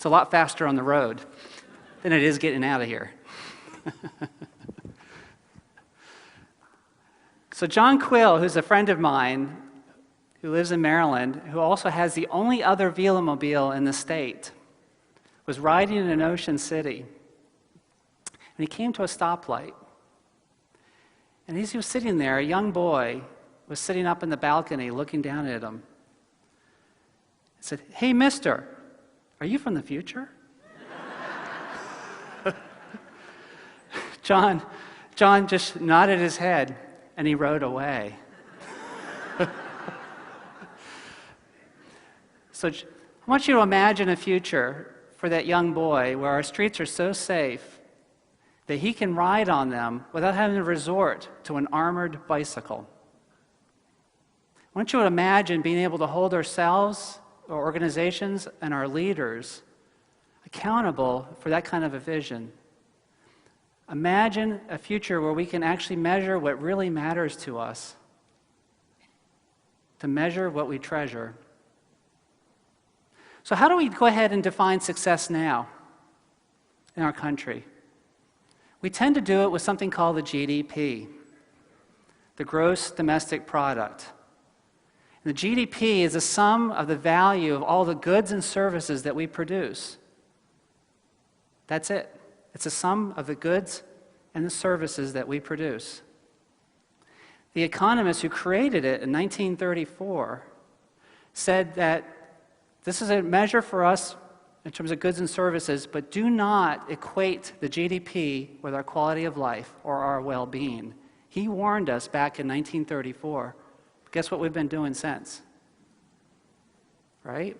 It's a lot faster on the road than it is getting out of here. So John Quill, who's a friend of mine, who lives in Maryland, who also has the only other velomobile in the state, was riding in Ocean City. And he came to a stoplight. And as he was sitting there, a young boy was sitting up in the balcony looking down at him. He said, "Hey, mister, are you from the future?" John just nodded his head, and he rode away. So I want you to imagine a future for that young boy where our streets are so safe that he can ride on them without having to resort to an armored bicycle. I want you to imagine being able to hold ourselves, our organizations, and our leaders accountable for that kind of a vision. Imagine a future where we can actually measure what really matters to us, to measure what we treasure. So how do we go ahead and define success now in our country? We tend to do it with something called the GDP, the gross domestic product. And the GDP is the sum of the value of all the goods and services that we produce. That's it. It's a sum of the goods and the services that we produce. The economist who created it in 1934 said that this is a measure for us in terms of goods and services, but do not equate the GDP with our quality of life or our well-being. He warned us back in 1934. Guess what we've been doing since? Right?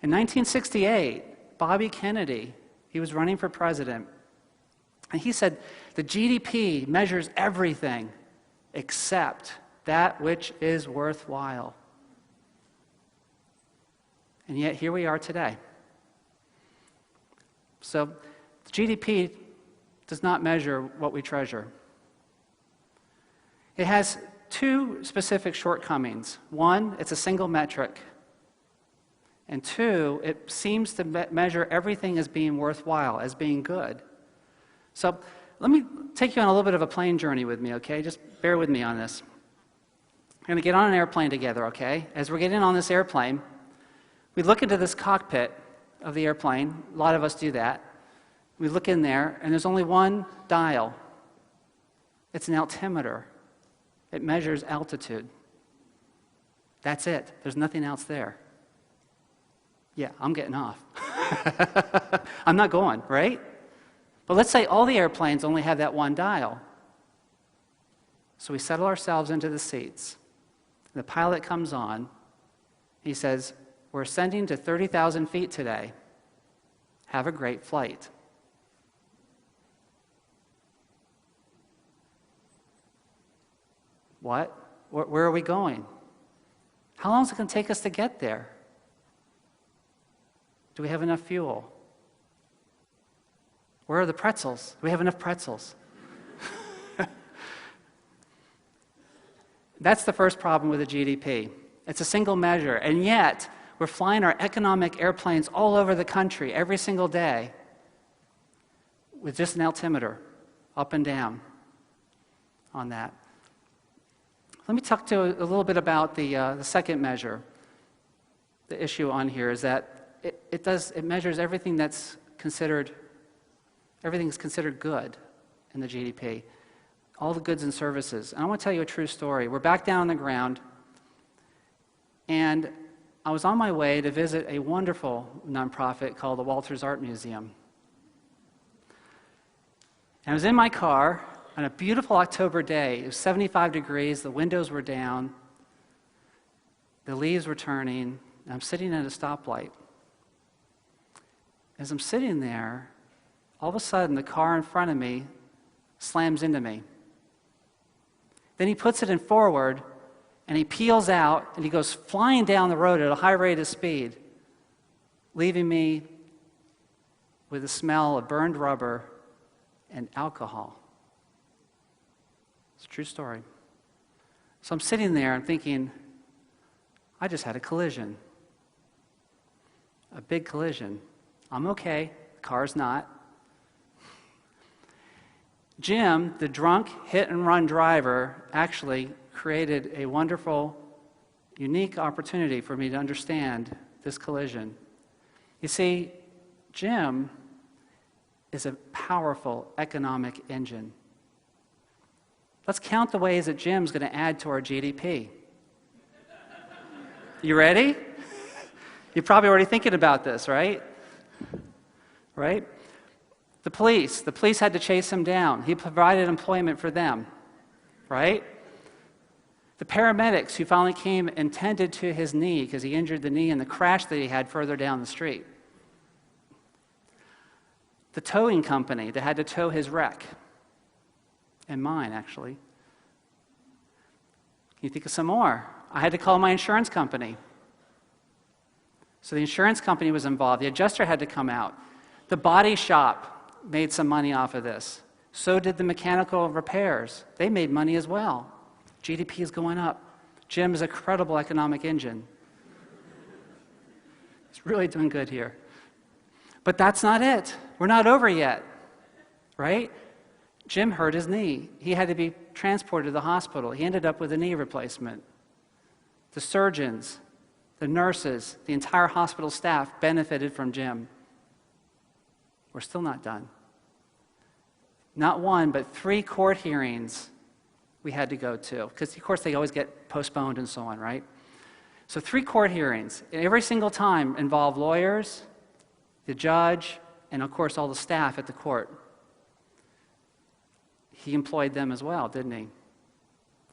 In 1968, Bobby Kennedy, he was running for president, and he said the GDP measures everything except that which is worthwhile. And yet here we are today. So the GDP does not measure what we treasure. It has two specific shortcomings. One, it's a single metric. And two, it seems to measure everything as being worthwhile, as being good. So let me take you on a little bit of a plane journey with me, okay? Just bear with me on this. We're going to get on an airplane together, okay? As we're getting on this airplane, we look into this cockpit of the airplane. A lot of us do that. We look in there, and there's only one dial. It's an altimeter. It measures altitude. That's it. There's nothing else there. Yeah, I'm getting off. I'm not going, right? But let's say all the airplanes only have that one dial. So we settle ourselves into the seats. The pilot comes on. He says, "We're ascending to 30,000 feet today. Have a great flight." What? Where are we going? How long is it going to take us to get there? Do we have enough fuel? Where are the pretzels? Do we have enough pretzels? That's the first problem with the GDP. It's a single measure, and yet we're flying our economic airplanes all over the country every single day with just an altimeter, up and down on that. Let me talk to you a little bit about the second measure. The issue on here is that it measures everything that's considered, everything's considered good in the GDP, all the goods and services. And I want to tell you a true story. We're back down on the ground, and I was on my way to visit a wonderful nonprofit called the Walters Art Museum. And I was in my car on a beautiful October day. It was 75 degrees, the windows were down, the leaves were turning, and I'm sitting at a stoplight. As I'm sitting there, all of a sudden the car in front of me slams into me. Then he puts it in forward, and he peels out, and he goes flying down the road at a high rate of speed, leaving me with the smell of burned rubber and alcohol. It's a true story. So I'm sitting there and thinking, I just had a collision. A big collision. I'm okay. The car's not. Jim, the drunk hit-and-run driver, actually created a wonderful, unique opportunity for me to understand this collision. You see, Jim is a powerful economic engine. Let's count the ways that Jim's going to add to our GDP. You ready? You're probably already thinking about this, right? Right? The police had to chase him down. He provided employment for them, right? The paramedics who finally came and tended to his knee because he injured the knee in the crash that he had further down the street. The towing company that had to tow his wreck, and mine, actually. Can you think of some more? I had to call my insurance company. So the insurance company was involved. The adjuster had to come out. The body shop made some money off of this. So did the mechanical repairs. They made money as well. GDP is going up. Jim is a credible economic engine. He's really doing good here. But that's not it. We're not over yet, right? Jim hurt his knee. He had to be transported to the hospital. He ended up with a knee replacement. The surgeons, the nurses, the entire hospital staff benefited from Jim. We're still not done. Not one, but 3 court hearings we had to go to. Because, of course, they always get postponed and so on, right? So 3 court hearings. Every single time involved lawyers, the judge, and, of course, all the staff at the court. He employed them as well, didn't he? And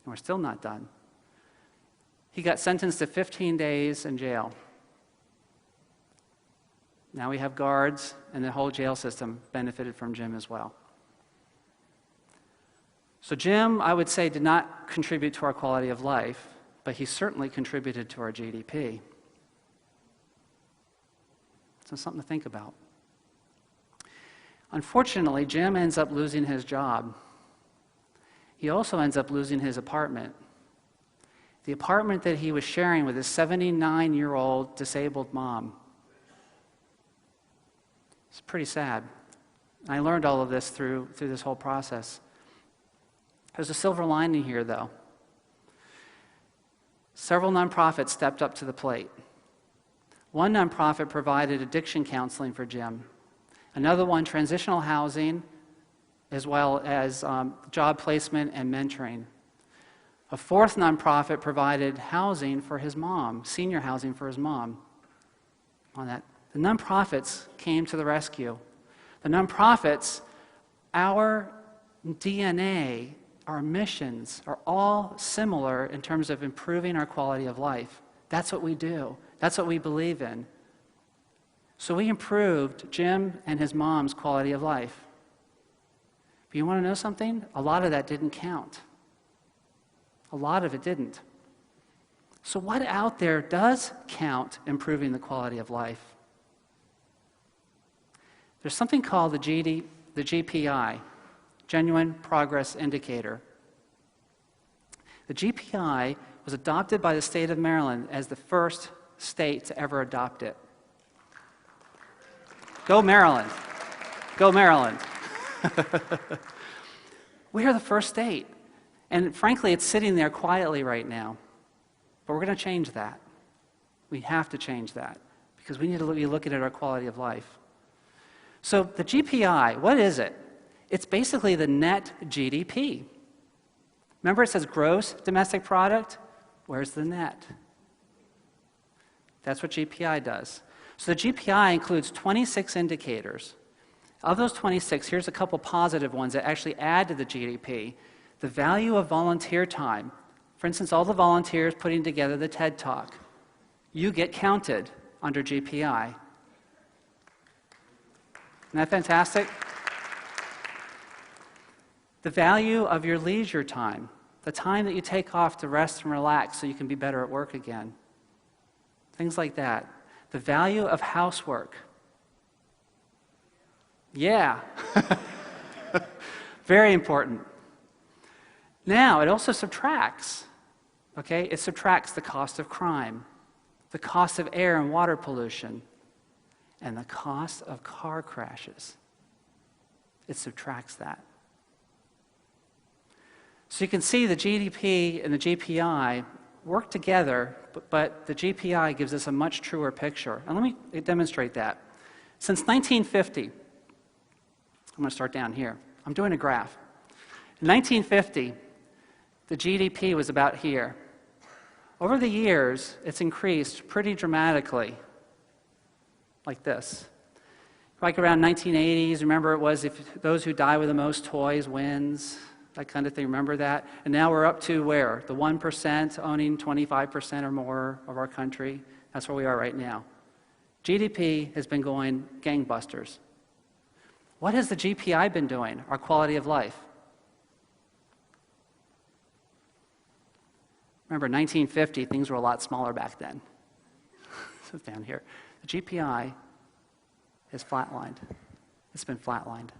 we're still not done. He got sentenced to 15 days in jail. Now we have guards, and the whole jail system benefited from Jim as well. So Jim, I would say, did not contribute to our quality of life, but he certainly contributed to our GDP. So something to think about. Unfortunately, Jim ends up losing his job. He also ends up losing his apartment. The apartment that he was sharing with his 79-year-old disabled mom. It's pretty sad. I learned all of this through this whole process. There's a silver lining here, though. Several nonprofits stepped up to the plate. One nonprofit provided addiction counseling for Jim. Another one, transitional housing, as well as job placement and mentoring. A fourth nonprofit provided housing for his mom, senior housing for his mom. On that, the nonprofits came to the rescue. The nonprofits, our DNA, our missions are all similar in terms of improving our quality of life. That's what we do. That's what we believe in. So we improved Jim and his mom's quality of life. But you want to know something? A lot of that didn't count. A lot of it didn't. So what out there does count improving the quality of life? There's something called the GPI, Genuine Progress Indicator. The GPI was adopted by the state of Maryland as the first state to ever adopt it. Go Maryland. Go Maryland. We are the first state. And frankly, it's sitting there quietly right now. But we're going to change that. We have to change that because we need to be looking at our quality of life. So the GPI, what is it? It's basically the net GDP. Remember it says gross domestic product? Where's the net? That's what GPI does. So the GPI includes 26 indicators. Of those 26, here's a couple positive ones that actually add to the GDP. The value of volunteer time. For instance, all the volunteers putting together the TED Talk. You get counted under GPI. Isn't that fantastic? The value of your leisure time. The time that you take off to rest and relax so you can be better at work again. Things like that. The value of housework. Yeah. Very important. Now, it also subtracts. Okay? It subtracts the cost of crime, the cost of air and water pollution. and the cost of car crashes. It subtracts that. So you can see the GDP and the GPI work together, but the GPI gives us a much truer picture. And let me demonstrate that. Since 1950, I'm going to start down here. I'm doing a graph. In 1950, the GDP was about here. Over the years, it's increased pretty dramatically, like this. Like around 1980s, remember it was if those who die with the most toys wins, that kind of thing, remember that? And now we're up to where? The 1% owning 25% or more of our country. That's where we are right now. GDP has been going gangbusters. What has the GPI been doing? Our quality of life. Remember, 1950, things were a lot smaller back then. So it's down here. The GPI is flatlined. It's been flatlined.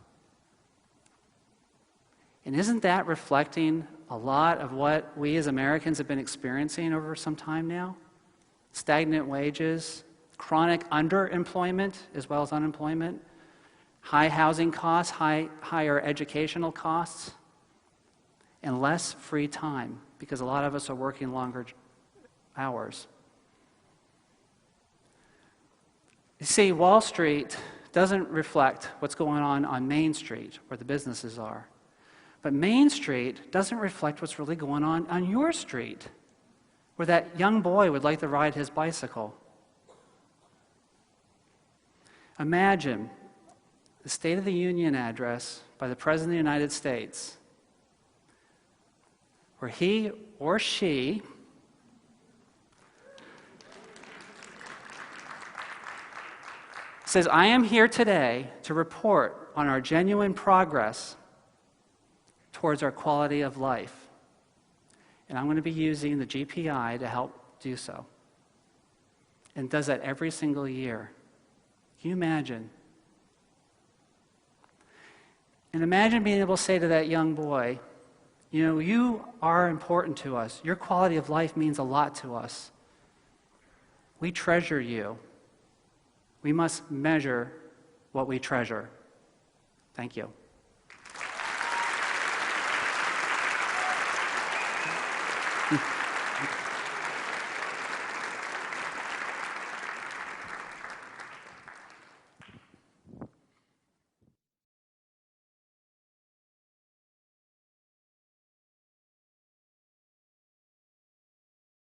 And isn't that reflecting a lot of what we as Americans have been experiencing over some time now? Stagnant wages, chronic underemployment as well as unemployment, high housing costs, higher educational costs, and less free time because a lot of us are working longer hours. You see, Wall Street doesn't reflect what's going on Main Street where the businesses are. But Main Street doesn't reflect what's really going on your street, where that young boy would like to ride his bicycle. Imagine the State of the Union address by the President of the United States, where he or she says, I am here today to report on our genuine progress towards our quality of life. And I'm going to be using the GPI to help do so. And does that every single year. Can you imagine? And imagine being able to say to that young boy, you know, you are important to us. Your quality of life means a lot to us. We treasure you. We must measure what we treasure. Thank you.